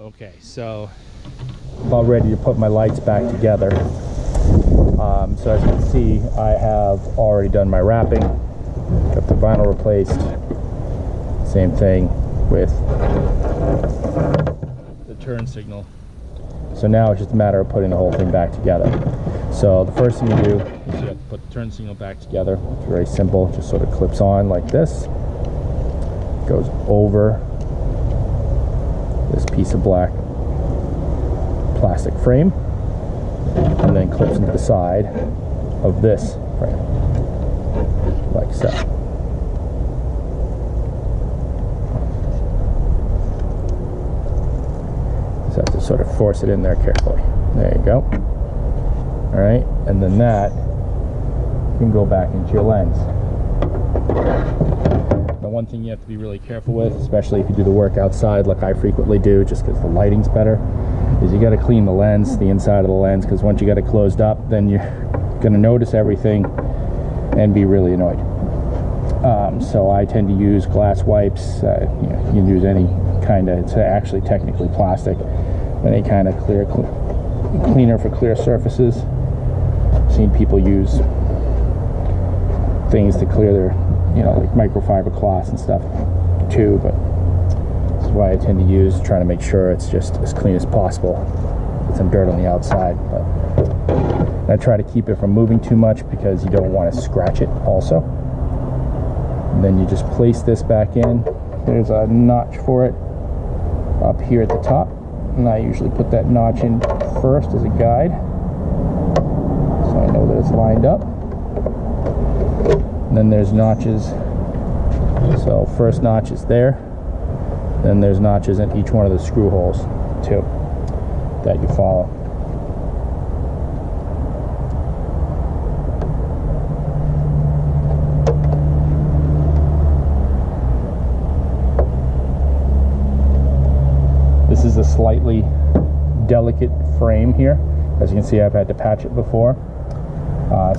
Okay, so about ready to put my lights back together. So as you can see, I have already done my wrapping, got the vinyl replaced. Same thing with the turn signal. So now it's just a matter of putting the whole thing back together. So the first thing you do is you have to put the turn signal back together. It's very simple, just sort of clips on like this, goes over this piece of black plastic frame, and then clips into the side of this frame, like so. Just have to sort of force it in there carefully. There you go. All right, and then that can go back into your lens. The one thing you have to be really careful with, especially if you do the work outside like I frequently do, just because the lighting's better, is you got to clean the lens, the inside of the lens, because once you got it closed up, then you're going to notice everything and be really annoyed. So I tend to use glass wipes. You can use any kind of, it's actually technically plastic, any kind of cleaner for clear surfaces. I've seen people use things to clear their, like microfiber cloths and stuff too, but this is why I tend to use, try to make sure it's just as clean as possible. Get some dirt on the outside, but I try to keep it from moving too much because you don't want to scratch it also. And then you just place this back in. There's a notch for it up here at the top, and I usually put that notch in first as a guide, so I know that it's lined up. And then there's notches, so first notch is there, then there's notches in each one of the screw holes too that you follow. This is a slightly delicate frame here. As you can see, I've had to patch it before.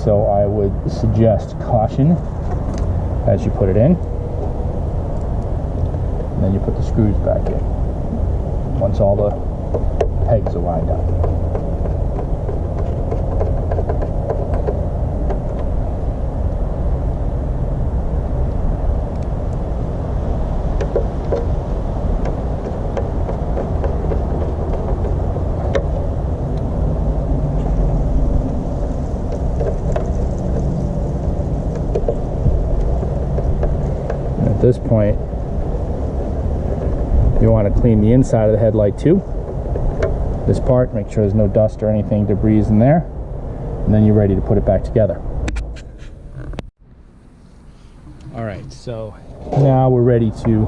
So I would suggest caution as you put it in. And then you put the screws back in once all the pegs are lined up. At this point, you want to clean the inside of the headlight too. This part, make sure there's no dust or anything, debris in there, and then you're ready to put it back together. Alright, so now we're ready to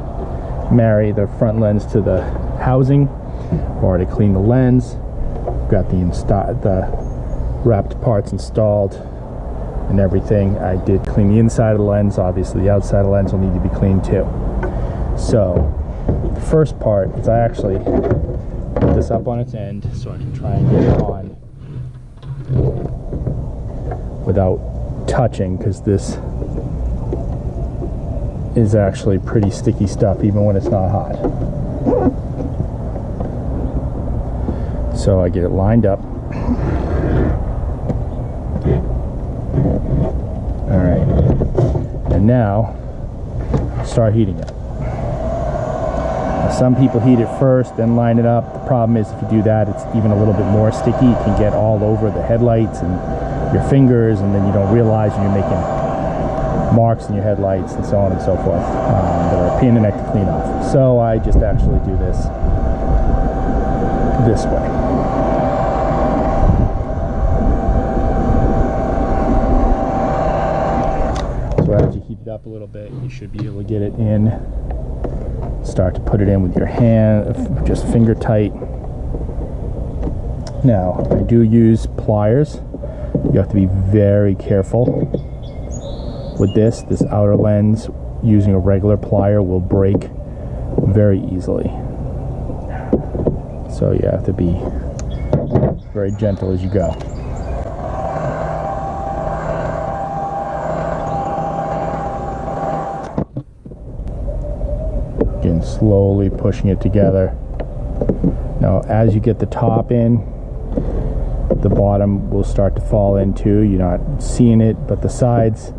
marry the front lens to the housing. I've already cleaned the lens, got the wrapped parts installed and everything. I did clean the inside of the lens. Obviously the outside of the lens will need to be cleaned too. So the first part is I actually put this up on its end so I can try and get it on without touching, because this is actually pretty sticky stuff even when it's not hot. So I get it lined up. Alright, and now start heating it. Now, some people heat it first, then line it up. The problem is if you do that, it's even a little bit more sticky. It can get all over the headlights and your fingers, and then you don't realize you're making marks in your headlights and so on and so forth that are a pain in the neck to clean off. So I just actually do this way. So as you heat it up a little bit, you should be able to get it in. Start to put it in with your hand, just finger tight. Now, I do use pliers. You have to be very careful with this. This outer lens, using a regular plier, will break very easily. So you have to be very gentle as you go. Again, slowly pushing it together. Now as you get the top in, the bottom will start to fall in too. You're not seeing it, but the sides,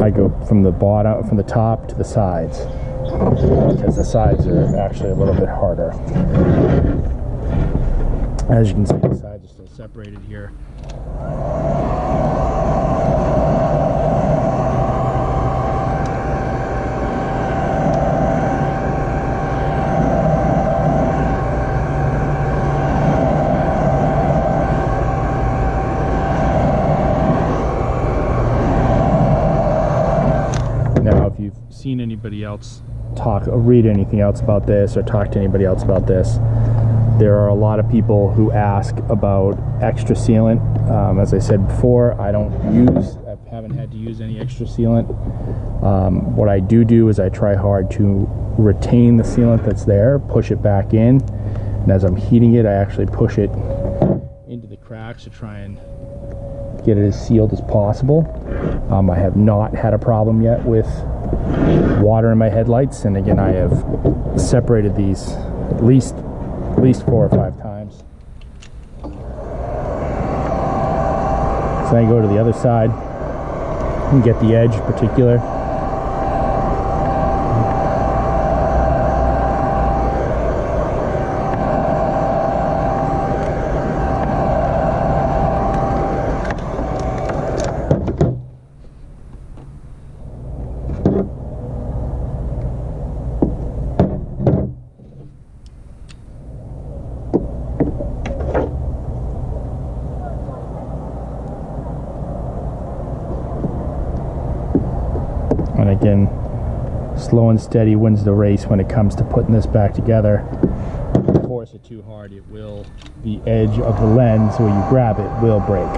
I go from the bottom, from the top to the sides, because the sides are actually a little bit harder. As you can see, the sides are still separated here. Now, if you've seen anybody else talk or read anything else about this or talk to anybody else about this, there are a lot of people who ask about extra sealant. As I said before, I haven't had to use any extra sealant. What I do is I try hard to retain the sealant that's there, push it back in, and as I'm heating it, I actually push it into the cracks to try and get it as sealed as possible. I have not had a problem yet with water in my headlights, and again, I have separated these at least 4 or 5 times. So then I go to the other side and get the edge particular. And again, slow and steady wins the race when it comes to putting this back together. If you force it too hard, the edge of the lens where you grab it will break.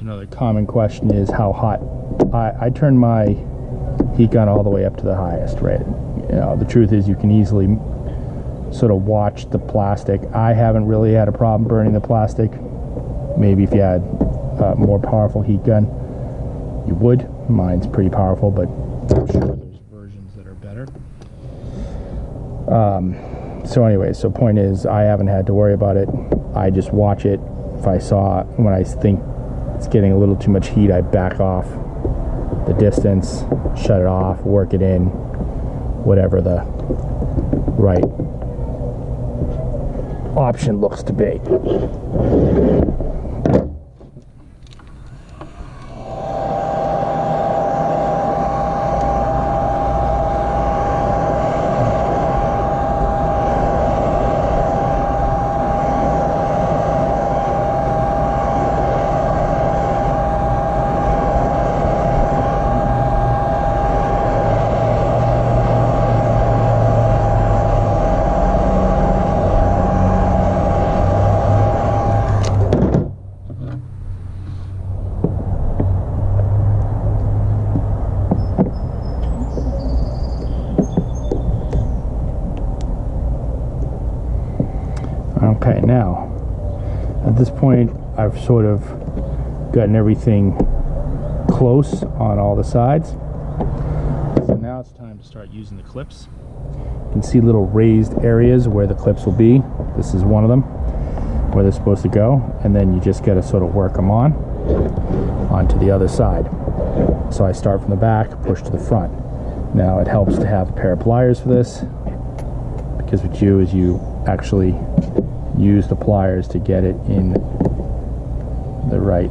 Another common question is how hot. I turn my heat gun all the way up to the highest, right? You know, the truth is you can easily sort of watch the plastic. I haven't really had a problem burning the plastic. Maybe if you had a more powerful heat gun, you would. Mine's pretty powerful, but I'm sure there's versions that are better. So anyway, so point is, I haven't had to worry about it. I just watch it. If I saw, when I think it's getting a little too much heat, I back off the distance, shut it off, work it in, whatever the right option looks to be. Okay, now at this point I've sort of gotten everything close on all the sides. So now it's time to start using the clips. You can see little raised areas where the clips will be. This is one of them, where they're supposed to go, and then you just got to sort of work them onto the other side. So I start from the back, push to the front. Now it helps to have a pair of pliers for this, because what you do is you actually use the pliers to get it in the right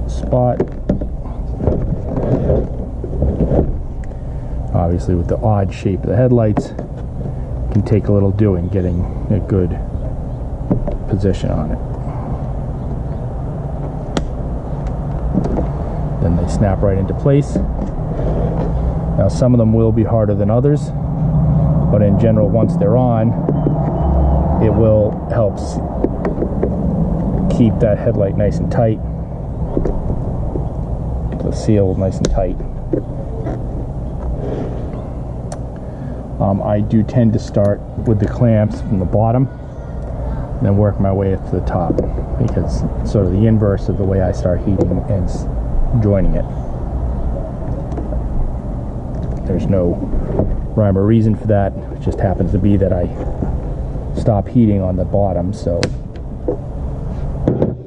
spot. Obviously with the odd shape of the headlights, it can take a little doing getting a good position on it. Then they snap right into place. Now some of them will be harder than others, but in general, once they're on, it will help keep that headlight nice and tight. the seal nice and tight. I do tend to start with the clamps from the bottom and then work my way up to the top, because it's sort of the inverse of the way I start heating and joining it. There's no rhyme or reason for that. It just happens to be that I stop heating on the bottom, so it's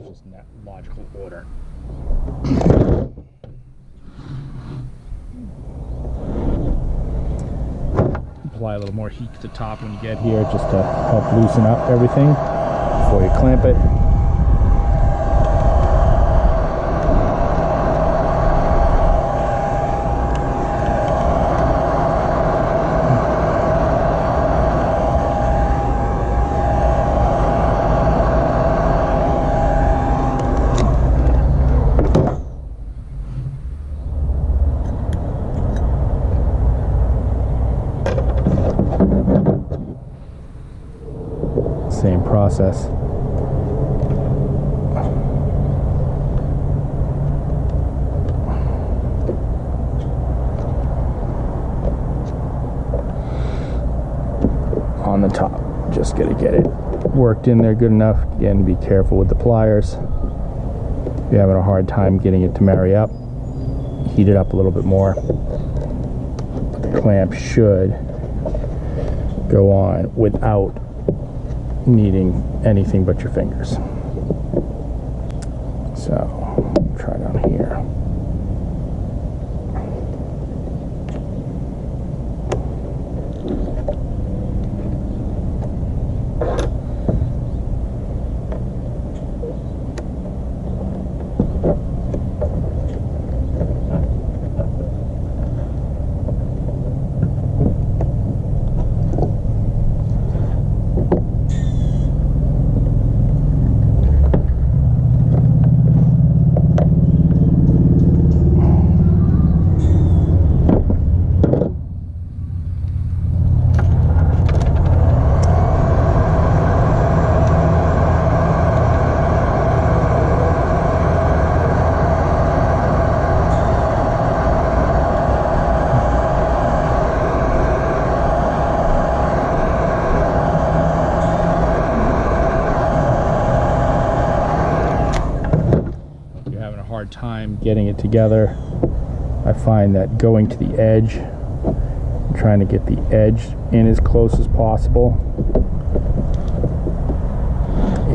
just in that logical order. Apply a little more heat to the top when you get here, just to help loosen up everything before you clamp it. Same process. On the top, just gotta get it worked in there good enough. Again, be careful with the pliers. If you're having a hard time getting it to marry up, heat it up a little bit more. The clamp should go on without needing anything but your fingers. So try down here. Hard time getting it together. I find that going to the edge, trying to get the edge in as close as possible,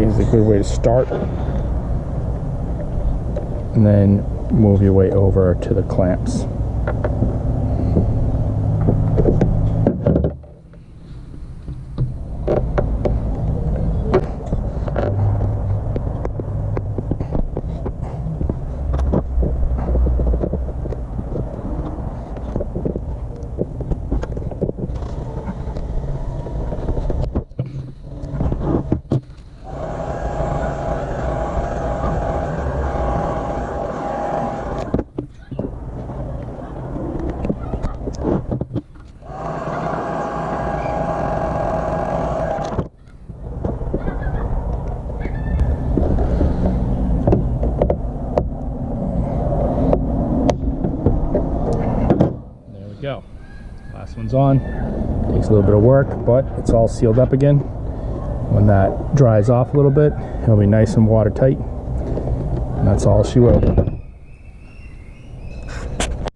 is a good way to start, and then move your way over to the clamps. Go. Last one's on. Takes a little bit of work, but it's all sealed up again. When that dries off a little bit, it'll be nice and watertight. And that's all she wrote.